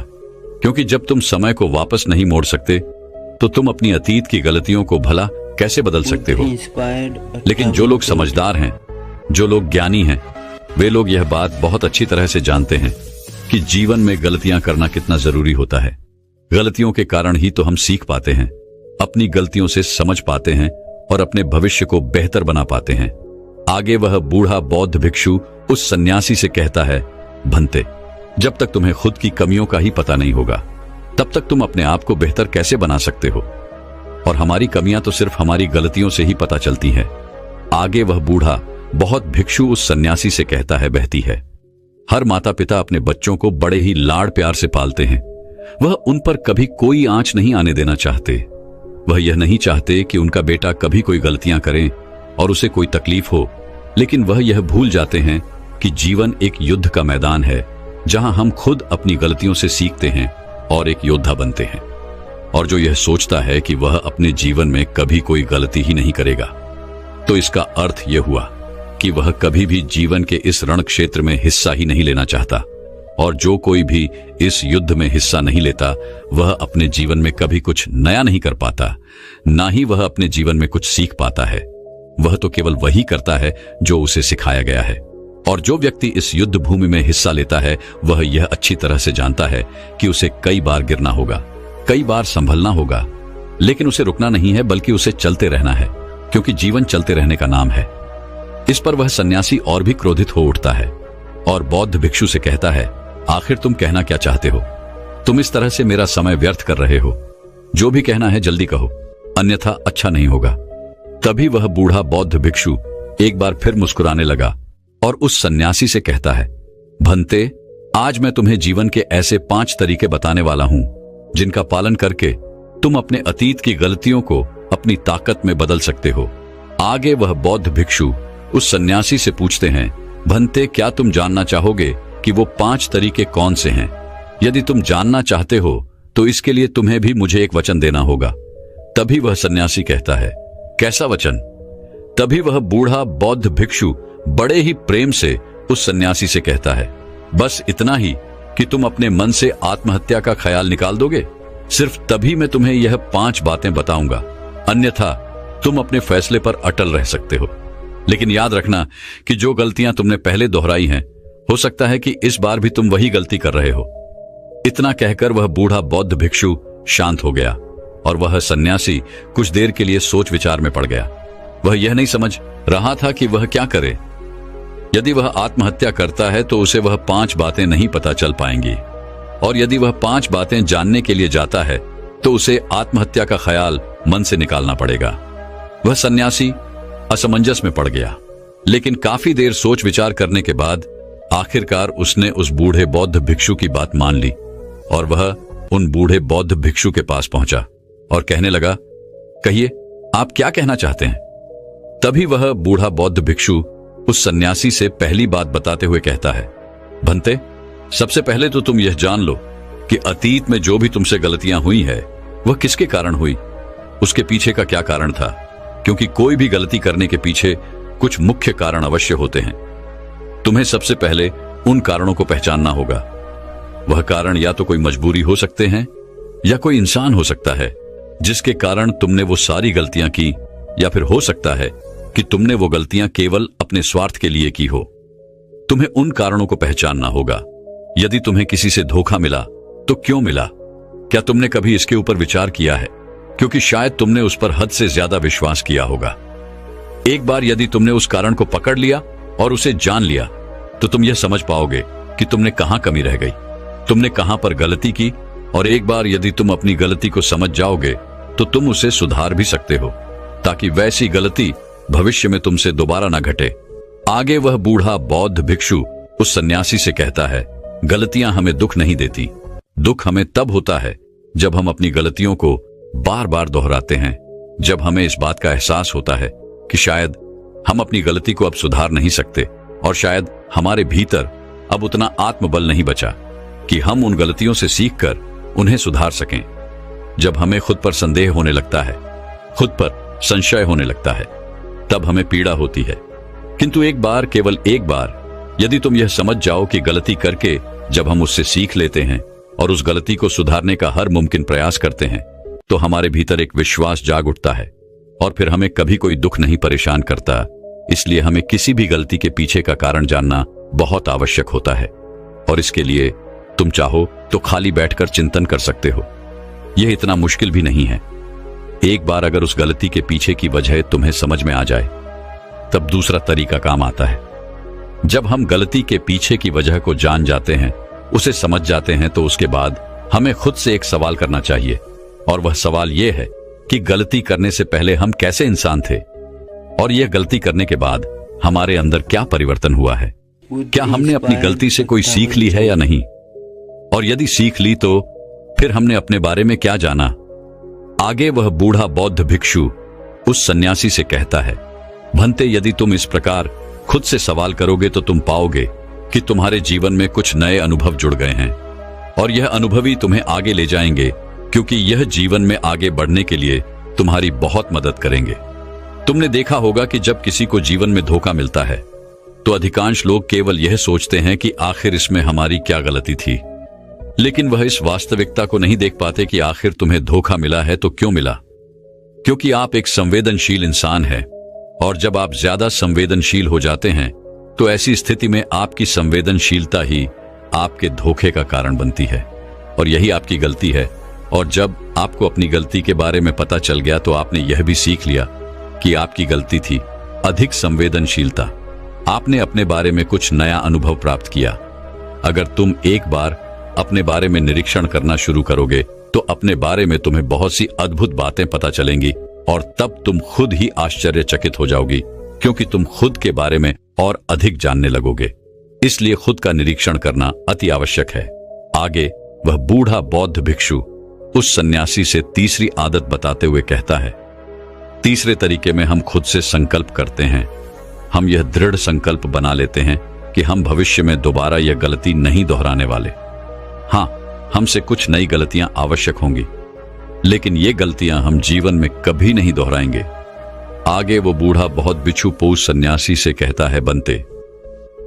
क्योंकि जब तुम समय को वापस नहीं मोड़ सकते तो तुम अपनी अतीत की गलतियों को भला कैसे बदल सकते हो? लेकिन जो लोग समझदार हैं, जो लोग ज्ञानी हैं, वे लोग यह बात बहुत अच्छी तरह से जानते हैं कि जीवन में गलतियां करना कितना जरूरी होता है। गलतियों के कारण ही तो हम सीख पाते हैं, अपनी गलतियों से समझ पाते हैं और अपने भविष्य को बेहतर बना पाते हैं। आगे वह बूढ़ा बौद्ध भिक्षु उस सन्यासी से कहता है, भंते जब तक तुम्हें खुद की कमियों का ही पता नहीं होगा तब तक तुम अपने आप को बेहतर कैसे बना सकते हो? और हमारी कमियां तो सिर्फ हमारी गलतियों से ही पता चलती हैं। आगे वह बूढ़ा बहुत भिक्षु उस सन्यासी से कहता है, बहती है, हर माता पिता अपने बच्चों को बड़े ही लाड़ प्यार से पालते हैं। वह उन पर कभी कोई आंच नहीं आने देना चाहते। वह यह नहीं चाहते कि उनका बेटा कभी कोई गलतियां करे और उसे कोई तकलीफ हो, लेकिन वह यह भूल जाते हैं कि जीवन एक युद्ध का मैदान है जहां हम खुद अपनी गलतियों से सीखते हैं और एक योद्धा बनते हैं। और जो यह सोचता है कि वह अपने जीवन में कभी कोई गलती ही नहीं करेगा, तो इसका अर्थ यह हुआ कि वह कभी भी जीवन के इस रण क्षेत्र में हिस्सा ही नहीं लेना चाहता। और जो कोई भी इस युद्ध में हिस्सा नहीं लेता, वह अपने जीवन में कभी कुछ नया नहीं कर पाता, ना ही वह अपने जीवन में कुछ सीख पाता है। वह तो केवल वही करता है जो उसे सिखाया गया है। और जो व्यक्ति इस युद्ध भूमि में हिस्सा लेता है, वह यह अच्छी तरह से जानता है कि उसे कई बार गिरना होगा, कई बार संभलना होगा, लेकिन उसे रुकना नहीं है, बल्कि उसे चलते रहना है, क्योंकि जीवन चलते रहने का नाम है। इस पर वह सन्यासी और भी क्रोधित हो उठता है और बौद्ध भिक्षु से कहता है, आखिर तुम कहना क्या चाहते हो? तुम इस तरह से मेरा समय व्यर्थ कर रहे हो। जो भी कहना है जल्दी कहो, अन्यथा अच्छा नहीं होगा। तभी वह बूढ़ा बौद्ध भिक्षु एक बार फिर मुस्कुराने लगा और उस सन्यासी से कहता है, भंते आज मैं तुम्हें जीवन के ऐसे 5 तरीके बताने वाला हूं जिनका पालन करके तुम अपने अतीत की गलतियों को अपनी ताकत में बदल सकते हो। आगे वह बौद्ध भिक्षु उस सन्यासी से पूछते हैं, भंते क्या तुम जानना चाहोगे कि वो 5 तरीके कौन से हैं? यदि तुम जानना चाहते हो तो इसके लिए तुम्हें भी मुझे एक वचन देना होगा। तभी वह सन्यासी कहता है, कैसा वचन? तभी वह बूढ़ा बौद्ध भिक्षु बड़े ही प्रेम से उस सन्यासी से कहता है, बस इतना ही कि तुम अपने मन से आत्महत्या का ख्याल निकाल दोगे, सिर्फ तभी मैं तुम्हें यह 5 बातें बताऊंगा, अन्यथा तुम अपने फैसले पर अटल रह सकते हो। लेकिन याद रखना कि जो गलतियां तुमने पहले दोहराई हैं, हो सकता है कि इस बार भी तुम वही गलती कर रहे हो। इतना कहकर वह बूढ़ा बौद्ध भिक्षु शांत हो गया और वह सन्यासी कुछ देर के लिए सोच विचार में पड़ गया। वह यह नहीं समझ रहा था कि वह क्या करे। यदि वह आत्महत्या करता है तो उसे वह 5 बातें नहीं पता चल पाएंगी, और यदि वह 5 बातें जानने के लिए जाता है तो उसे आत्महत्या का ख्याल मन से निकालना पड़ेगा। वह सन्यासी असमंजस में पड़ गया, लेकिन काफी देर सोच विचार करने के बाद आखिरकार उसने उस बूढ़े बौद्ध भिक्षु की बात मान ली और वह उन बूढ़े बौद्ध भिक्षु के पास पहुंचा और कहने लगा, कहिए, आप क्या कहना चाहते हैं? तभी वह बूढ़ा बौद्ध भिक्षु उस सन्यासी से पहली बात बताते हुए कहता है, भंते, सबसे पहले तो तुम यह जान लो कि अतीत में जो भी तुमसे गलतियां हुई है वह किसके कारण हुई, उसके पीछे का क्या कारण था, क्योंकि कोई भी गलती करने के पीछे कुछ मुख्य कारण अवश्य होते हैं। तुम्हें सबसे पहले उन कारणों को पहचानना होगा। वह कारण या तो कोई मजबूरी हो सकते हैं या कोई इंसान हो सकता है जिसके कारण तुमने वो सारी गलतियां की, या फिर हो सकता है कि तुमने वो गलतियां केवल अपने स्वार्थ के लिए की हो। तुम्हें उन कारणों को पहचानना होगा। यदि तुम्हें किसी से धोखा मिला तो क्यों मिला? क्या तुमने कभी इसके ऊपर विचार किया है? क्योंकि शायद तुमने उस पर हद से ज्यादा विश्वास किया होगा। एक बार यदि तुमने उस कारण को पकड़ लिया और उसे जान लिया तो तुम यह समझ पाओगे कि तुमने कहां कमी रह गई, तुमने कहां पर गलती की, और एक बार यदि तुम अपनी गलती को समझ जाओगे तो तुम उसे सुधार भी सकते हो ताकि वैसी गलती भविष्य में तुमसे दोबारा ना घटे। आगे वह बूढ़ा बौद्ध भिक्षु उस सन्यासी से कहता है, गलतियां हमें दुख नहीं देती। दुख हमें तब होता है जब हम अपनी गलतियों को बार बार दोहराते हैं, जब हमें इस बात का एहसास होता है कि शायद हम अपनी गलती को अब सुधार नहीं सकते और शायद हमारे भीतर अब उतना आत्मबल नहीं बचा कि हम उन गलतियों से सीखकर उन्हें सुधार सकें। जब हमें खुद पर संदेह होने लगता है, खुद पर संशय होने लगता है, तब हमें पीड़ा होती है। किंतु एक बार, केवल एक बार यदि तुम यह समझ जाओ कि गलती करके जब हम उससे सीख लेते हैं और उस गलती को सुधारने का हर मुमकिन प्रयास करते हैं तो हमारे भीतर एक विश्वास जाग उठता है और फिर हमें कभी कोई दुख नहीं परेशान करता। इसलिए हमें किसी भी गलती के पीछे का कारण जानना बहुत आवश्यक होता है, और इसके लिए तुम चाहो तो खाली बैठकर चिंतन कर सकते हो। यह इतना मुश्किल भी नहीं है। एक बार अगर उस गलती के पीछे की वजह तुम्हें समझ में आ जाए तब दूसरा तरीका काम आता है। जब हम गलती के पीछे की वजह को जान जाते हैं, उसे समझ जाते हैं, तो उसके बाद हमें खुद से एक सवाल करना चाहिए, और वह सवाल यह है कि गलती करने से पहले हम कैसे इंसान थे, और यह गलती करने के बाद हमारे अंदर क्या परिवर्तन हुआ है। क्या हमने अपनी गलती से कोई सीख ली है या नहीं, और यदि सीख ली तो फिर हमने अपने बारे में क्या जाना। आगे वह बूढ़ा बौद्ध भिक्षु उस सन्यासी से कहता है, भंते, यदि तुम इस प्रकार खुद से सवाल करोगे तो तुम पाओगे कि तुम्हारे जीवन में कुछ नए अनुभव जुड़ गए हैं, और यह अनुभव ही तुम्हें आगे ले जाएंगे, क्योंकि यह जीवन में आगे बढ़ने के लिए तुम्हारी बहुत मदद करेंगे। तुमने देखा होगा कि जब किसी को जीवन में धोखा मिलता है तो अधिकांश लोग केवल यह सोचते हैं कि आखिर इसमें हमारी क्या गलती थी, लेकिन वह इस वास्तविकता को नहीं देख पाते कि आखिर तुम्हें धोखा मिला है तो क्यों मिला। क्योंकि आप एक संवेदनशील इंसान हैं, और जब आप ज्यादा संवेदनशील हो जाते हैं तो ऐसी स्थिति में आपकी संवेदनशीलता ही आपके धोखे का कारण बनती है, और यही आपकी गलती है। और जब आपको अपनी गलती के बारे में पता चल गया तो आपने यह भी सीख लिया कि आपकी गलती थी अधिक संवेदनशीलता। आपने अपने बारे में कुछ नया अनुभव प्राप्त किया। अगर तुम एक बार अपने बारे में निरीक्षण करना शुरू करोगे तो अपने बारे में तुम्हें बहुत सी अद्भुत बातें पता चलेंगी, और तब तुम खुद ही आश्चर्यचकित हो जाओगी, क्योंकि तुम खुद के बारे में और अधिक जानने लगोगे। इसलिए खुद का निरीक्षण करना अति आवश्यक है। आगे वह बूढ़ा बौद्ध भिक्षु उस सन्यासी से तीसरी आदत बताते हुए कहता है, तीसरे तरीके में हम खुद से संकल्प करते हैं। हम यह दृढ़ संकल्प बना लेते हैं कि हम भविष्य में दोबारा यह गलती नहीं दोहराने वाले। हाँ, हमसे कुछ नई गलतियां आवश्यक होंगी, लेकिन ये गलतियां हम जीवन में कभी नहीं दोहराएंगे। आगे वो बूढ़ा बहुत बिच्छू पोष सन्यासी से कहता है, बनते,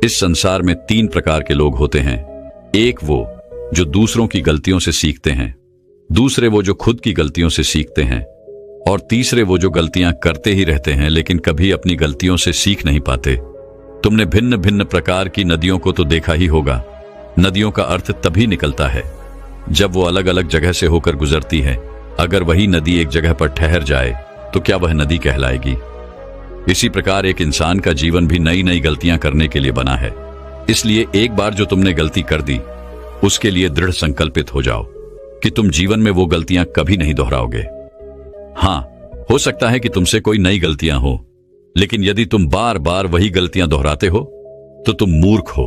इस संसार में 3 प्रकार के लोग होते हैं। एक वो जो दूसरों की गलतियों से सीखते हैं, दूसरे वो जो खुद की गलतियों से सीखते हैं, और तीसरे वो जो गलतियां करते ही रहते हैं लेकिन कभी अपनी गलतियों से सीख नहीं पाते। तुमने भिन्न भिन्न प्रकार की नदियों को तो देखा ही होगा। नदियों का अर्थ तभी निकलता है जब वो अलग अलग जगह से होकर गुजरती है। अगर वही नदी एक जगह पर ठहर जाए तो क्या वह नदी कहलाएगी? इसी प्रकार एक इंसान का जीवन भी नई नई गलतियां करने के लिए बना है। इसलिए एक बार जो तुमने गलती कर दी उसके लिए दृढ़ संकल्पित हो जाओ कि तुम जीवन में वो गलतियां कभी नहीं दोहराओगे। हाँ, हो सकता है कि तुमसे कोई नई गलतियां हो, लेकिन यदि तुम बार बार वही गलतियां दोहराते हो तो तुम मूर्ख हो।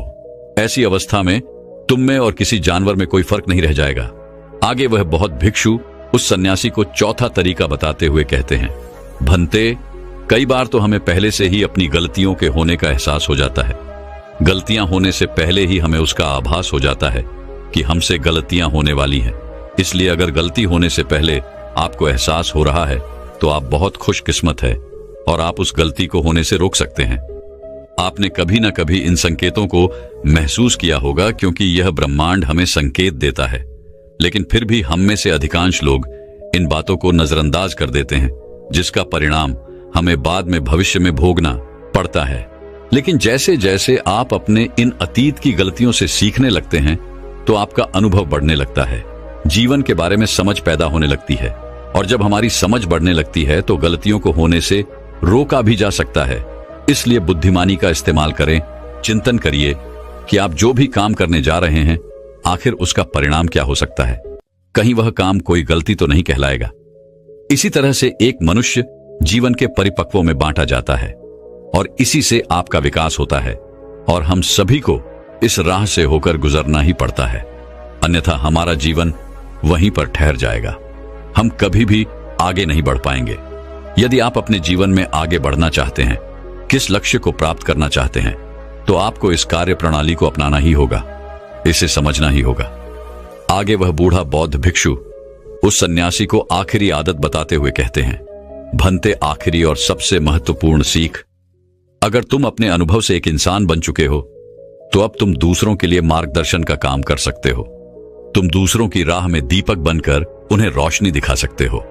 ऐसी अवस्था में तुम में और किसी जानवर में कोई फर्क नहीं रह जाएगा। आगे वह बौद्ध भिक्षु उस सन्यासी को चौथा तरीका बताते हुए कहते हैं, भंते, कई बार तो हमें पहले से ही अपनी गलतियों के होने का एहसास हो जाता है। गलतियां होने से पहले ही हमें उसका आभास हो जाता है कि हमसे गलतियां होने वाली हैं। इसलिए अगर गलती होने से पहले आपको एहसास हो रहा है तो आप बहुत खुशकिस्मत है और आप उस गलती को होने से रोक सकते हैं। आपने कभी ना कभी इन संकेतों को महसूस किया होगा, क्योंकि यह ब्रह्मांड हमें संकेत देता है। लेकिन फिर भी हम में से अधिकांश लोग इन बातों को नजरअंदाज कर देते हैं, जिसका परिणाम हमें बाद में भविष्य में भोगना पड़ता है। लेकिन जैसे जैसे आप अपने इन अतीत की गलतियों से सीखने लगते हैं तो आपका अनुभव बढ़ने लगता है, जीवन के बारे में समझ पैदा होने लगती है। और जब हमारी समझ बढ़ने लगती है तो गलतियों को होने से रोका भी जा सकता है। इसलिए बुद्धिमानी का इस्तेमाल करें, चिंतन करिए कि आप जो भी काम करने जा रहे हैं आखिर उसका परिणाम क्या हो सकता है। कहीं वह काम कोई गलती तो नहीं कहलाएगा। इसी तरह से एक मनुष्य जीवन के परिपक्वों में बांटा जाता है और इसी से आपका विकास होता है और हम सभी को इस राह से होकर गुजरना ही पड़ता है, अन्यथा हमारा जीवन वहीं पर ठहर जाएगा। हम कभी भी आगे नहीं बढ़ पाएंगे। यदि आप अपने जीवन में आगे बढ़ना चाहते हैं, किस लक्ष्य को प्राप्त करना चाहते हैं, तो आपको इस कार्य प्रणाली को अपनाना ही होगा, इसे समझना ही होगा। आगे वह बूढ़ा बौद्ध भिक्षु उस सन्यासी को आखिरी आदत बताते हुए कहते हैं, भंते, आखिरी और सबसे महत्वपूर्ण सीख, अगर तुम अपने अनुभव से एक इंसान बन चुके हो तो अब तुम दूसरों के लिए मार्गदर्शन का काम कर सकते हो। तुम दूसरों की राह में दीपक बनकर उन्हें रोशनी दिखा सकते हो,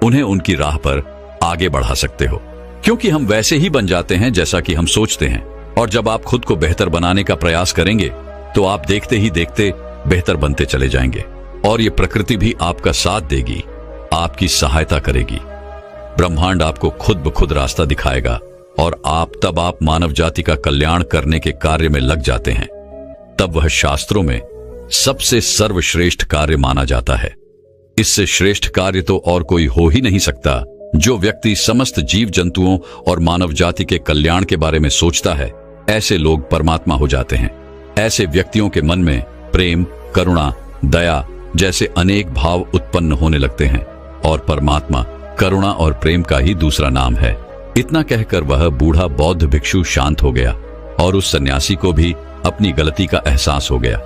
उन्हें उनकी राह पर आगे बढ़ा सकते हो, क्योंकि हम वैसे ही बन जाते हैं जैसा कि हम सोचते हैं। और जब आप खुद को बेहतर बनाने का प्रयास करेंगे तो आप देखते ही देखते बेहतर बनते चले जाएंगे और ये प्रकृति भी आपका साथ देगी, आपकी सहायता करेगी। ब्रह्मांड आपको खुद ब खुद रास्ता दिखाएगा और तब आप मानव जाति का कल्याण करने के कार्य में लग जाते हैं। तब वह शास्त्रों में सबसे सर्वश्रेष्ठ कार्य माना जाता है। इससे श्रेष्ठ कार्य तो और कोई हो ही नहीं सकता। जो व्यक्ति समस्त जीव जंतुओं और मानव जाति के कल्याण के बारे में सोचता है, ऐसे लोग परमात्मा हो जाते हैं। ऐसे व्यक्तियों के मन में प्रेम, करुणा, दया जैसे अनेक भाव उत्पन्न होने लगते हैं और परमात्मा करुणा और प्रेम का ही दूसरा नाम है। इतना कहकर वह बूढ़ा बौद्ध भिक्षु शांत हो गया और उस सन्यासी को भी अपनी गलती का एहसास हो गया।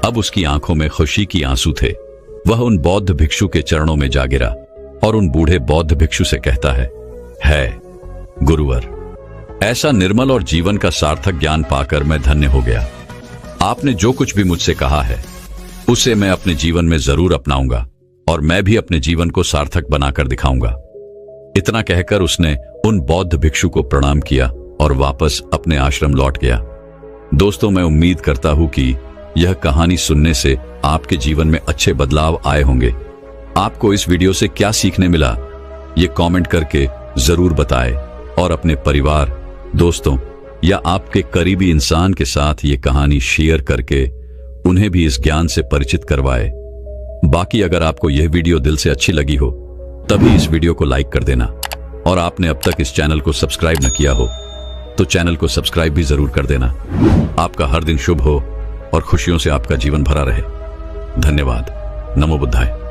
अब उसकी आंखों में खुशी की आंसू थे। वह उन बौद्ध भिक्षु के चरणों में जा गिरा और उन बूढ़े बौद्ध भिक्षु से कहता है गुरुवर, ऐसा निर्मल और जीवन का सार्थक ज्ञान पाकर मैं धन्य हो गया। आपने जो कुछ भी मुझसे कहा है उसे मैं अपने जीवन में जरूर अपनाऊंगा और मैं भी अपने जीवन को सार्थक बनाकर दिखाऊंगा। इतना कहकर उसने उन बौद्ध भिक्षु को प्रणाम किया और वापस अपने आश्रम लौट गया। दोस्तों, मैं उम्मीद करता हूं कि यह कहानी सुनने से आपके जीवन में अच्छे बदलाव आए होंगे। आपको इस वीडियो से क्या सीखने मिला, ये कमेंट करके जरूर बताएं और अपने परिवार, दोस्तों या आपके करीबी इंसान के साथ ये कहानी शेयर करके उन्हें भी इस ज्ञान से परिचित करवाएं। बाकी अगर आपको यह वीडियो दिल से अच्छी लगी हो तभी इस वीडियो को लाइक कर देना और आपने अब तक इस चैनल को सब्सक्राइब न किया हो तो चैनल को सब्सक्राइब भी जरूर कर देना। आपका हर दिन शुभ हो और खुशियों से आपका जीवन भरा रहे। धन्यवाद। नमो बुद्धाय।